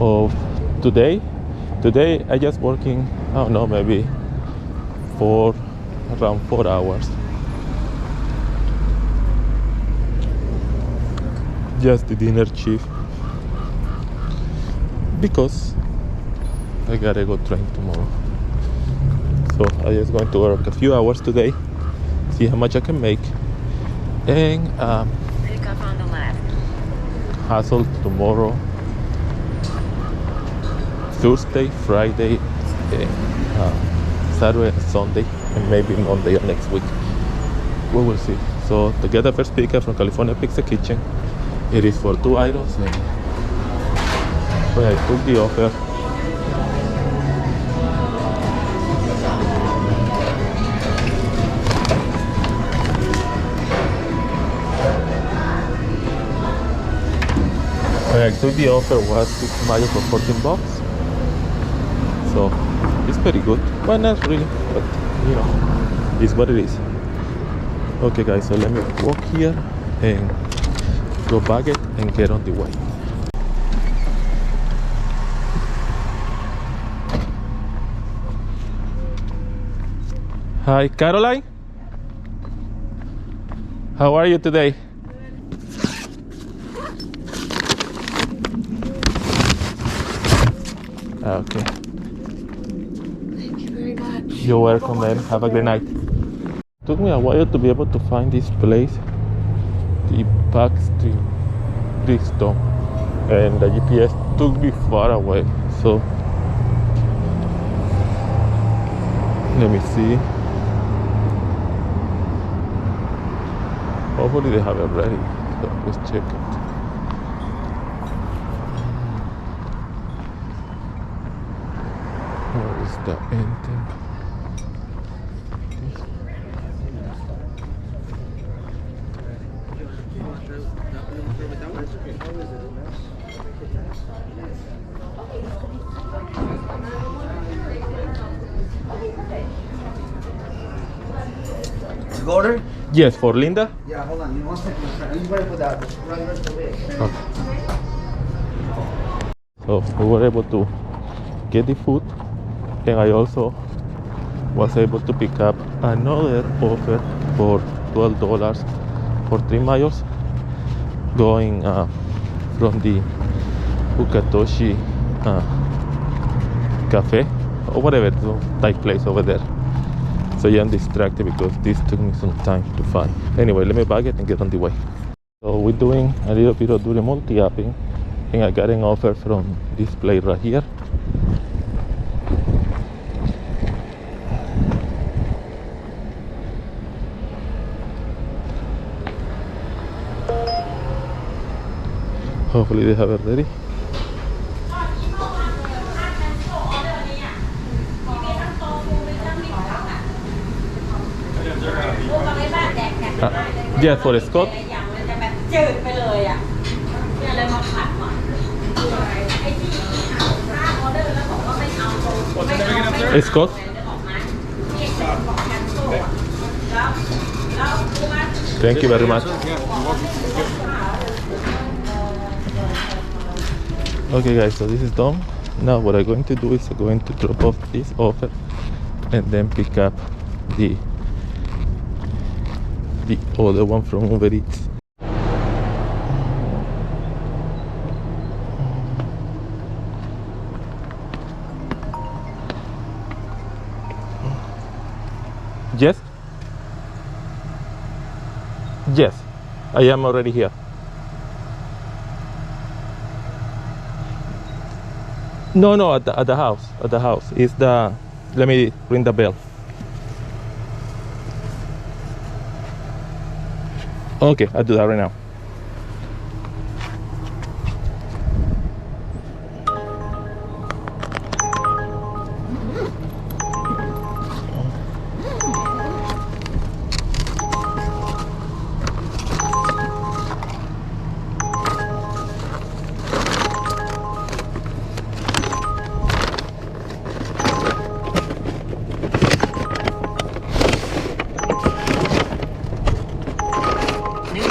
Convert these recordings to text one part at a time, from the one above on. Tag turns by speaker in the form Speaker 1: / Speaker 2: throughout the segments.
Speaker 1: of today. Today I just working, I don't know, maybe around 4 hours. Just the dinner shift because I gotta go train tomorrow. So I just going to work a few hours today, see how much I can make, and
Speaker 2: pick up on the left.
Speaker 1: hustle tomorrow, Thursday, Friday, Saturday, and Sunday, and maybe Monday of next week. We will see. So to get the first pickup from California Pizza Kitchen, it is for 2 items, and when I took the offer, was 6 mayo for $14. So it's pretty good. Well, not really, but you know, it's what it is. Okay guys, so let me walk here and go bag it and get on the way. Hi Caroline, how are you today? Okay.
Speaker 2: Thank you very much.
Speaker 1: You're welcome, man. Have a great night. Took me a while to be able to find this place, the Backstreet Bristol, and the GPS took me far away. So let me see. Hopefully they have it ready. So let's check it. Where is the ending?
Speaker 3: To go order?
Speaker 1: Yes, for Linda.
Speaker 3: Yeah, hold on. Give me 1 second. I'm just going to put that right away.
Speaker 1: Okay. So we were able to get the food, and I also was able to pick up another offer for $12 for 3 miles going from the Ukatoshi cafe or whatever, Thai place over there. So yeah, I'm distracted because this took me some time to find. Anyway, let me bag it and get on the way. So we're doing a little bit of doing multi-apping, and I got an offer from this place right here. Hopefully they have it ready. Yeah, for Scott. Scott. Thank you very much. Okay guys, so this is done. Now what I'm going to do is I'm going to drop off this offer and then pick up the other one from Uber Eats. Yes? Yes, I am already here. No, at the house. At the house. It's the. Let me ring the bell. Okay, I'll do that right now.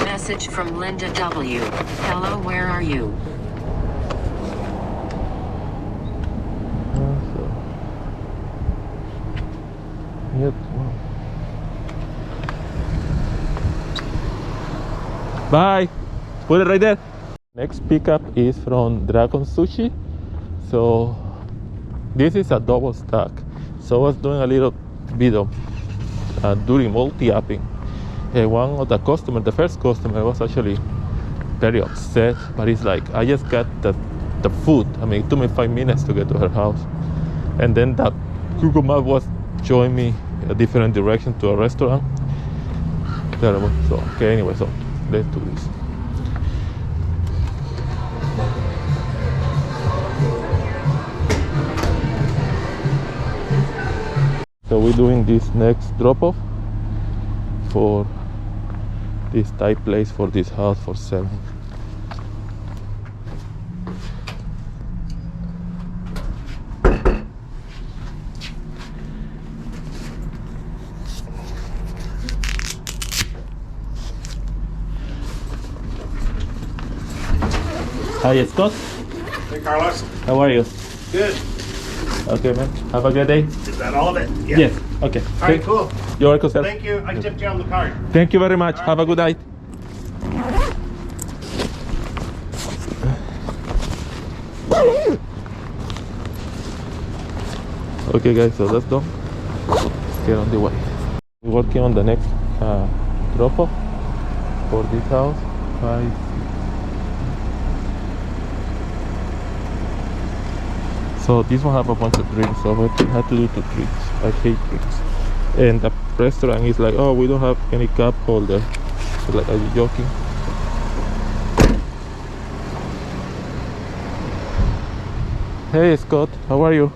Speaker 2: Message from Linda W. Hello, where are you?
Speaker 1: Bye. Put it right there. Next pickup is from Dragon Sushi. So this is a double stack. So I was doing a little bit of doing multi-upping. One of the customers, the first customer, was actually very upset. But it's like, I just got the food. I mean, it took me 5 minutes to get to her house. And then that Google Map was showing me a different direction to a restaurant. Terrible. So, okay, anyway, so let's do this. So we're doing this next drop-off for this type place for this house for selling. Hi, Scott.
Speaker 4: Hey, Carlos.
Speaker 1: How are you?
Speaker 4: Good.
Speaker 1: Okay, man. Have a good day.
Speaker 4: Is that all of it? Yeah.
Speaker 1: Yes. Okay.
Speaker 4: All right, cool.
Speaker 1: You're welcome, sir.
Speaker 4: Thank you. I tipped you on the card.
Speaker 1: Thank you very much. Have a good night. Okay, guys, so that's done. Let's get on the way. We're working on the next drop-off for this house. So this one have a bunch of drinks, so I had to do 2 drinks. I hate drinks. And the restaurant is like, oh, we don't have any cup holder. So like, are you joking? Hey Scott, how are you?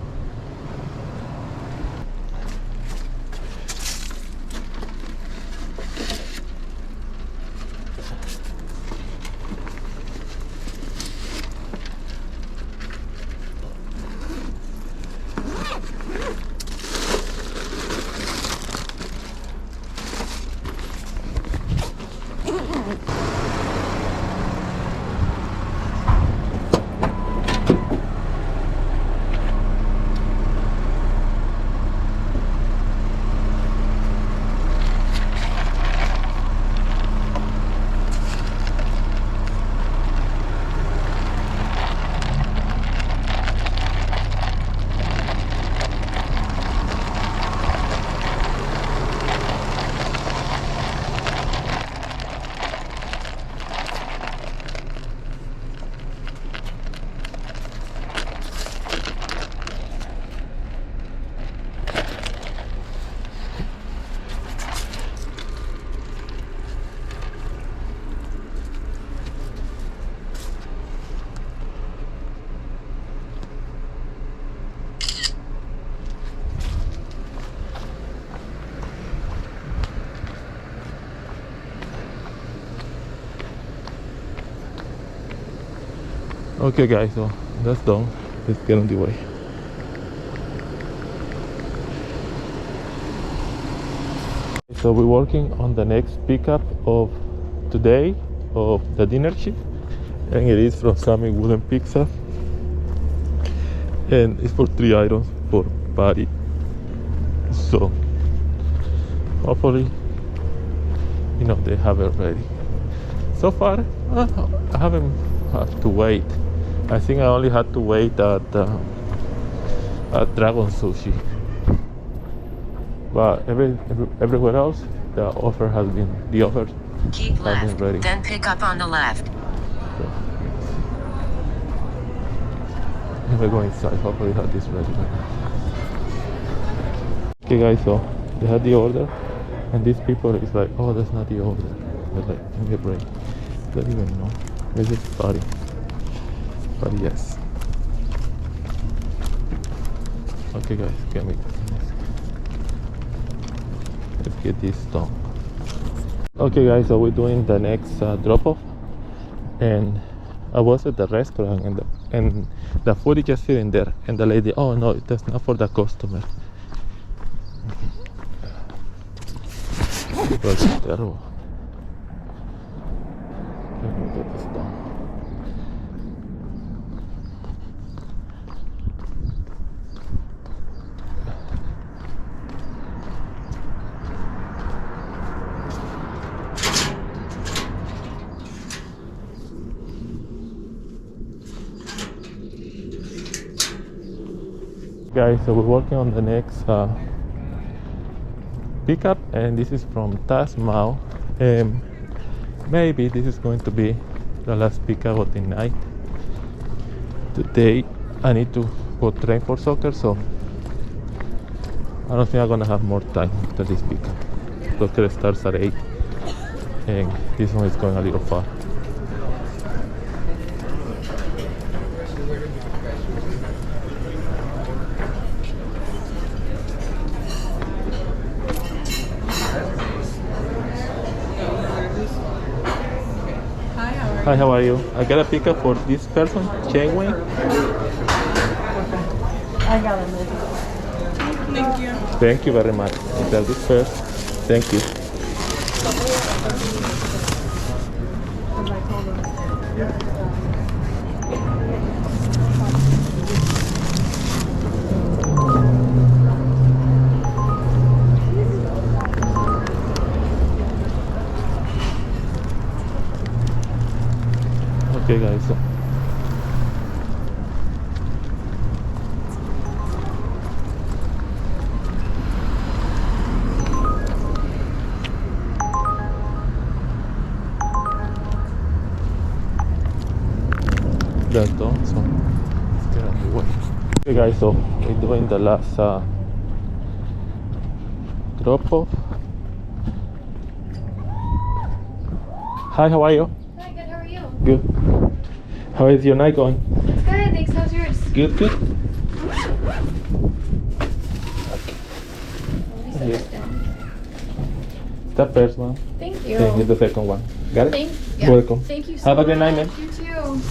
Speaker 1: Okay guys, so that's done. Let's get on the way. So we're working on the next pickup of today of the dinner shift, and it is from Sammy Wooden Pizza, and it's for 3 items for patty. So hopefully, you know, they have it ready. So far I haven't had to wait. I think I only had to wait at Dragon Sushi, but everywhere else the offers have
Speaker 2: Keep
Speaker 1: been
Speaker 2: left,
Speaker 1: ready.
Speaker 2: then pick up on the left.
Speaker 1: So, if I go inside, hopefully have this ready. Okay guys, so they had the order, and these people is like, oh, that's not the order. They're like, give me a break. Don't even know. It's just starting. But yes. Okay guys, let's get this done. Okay guys, so we're doing the next drop-off, and I was at the restaurant, and the food is just sitting there, and the lady, oh no, that's not for the customer. That's terrible. Let me get this done. Guys, so we're working on the next pickup, and this is from Tasmau. Maybe this is going to be the last pickup of the night. Today I need to go train for soccer, so I don't think I'm gonna have more time after this pickup. Soccer starts at 8 and this one is going a little far. Hi, how are you? I got a pickup for this person, Chain Wing.
Speaker 5: I got it. Thank you.
Speaker 1: Thank you very much. Is that this first? Thank you. Okay guys, so that's done, so let's get on the way. Okay guys, so we're doing the last drop off. Hi, how are you?
Speaker 6: Hi, good. How are you?
Speaker 1: Good. How is your night going?
Speaker 6: It's good. Thanks. How's yours?
Speaker 1: Good, good.
Speaker 6: Yeah.
Speaker 1: The first one.
Speaker 6: Thank you.
Speaker 1: And here's the second one. Got it?
Speaker 6: Thank, yeah.
Speaker 1: Welcome.
Speaker 6: Thank you so
Speaker 1: Have a
Speaker 6: much.
Speaker 1: good night, man.
Speaker 6: You too.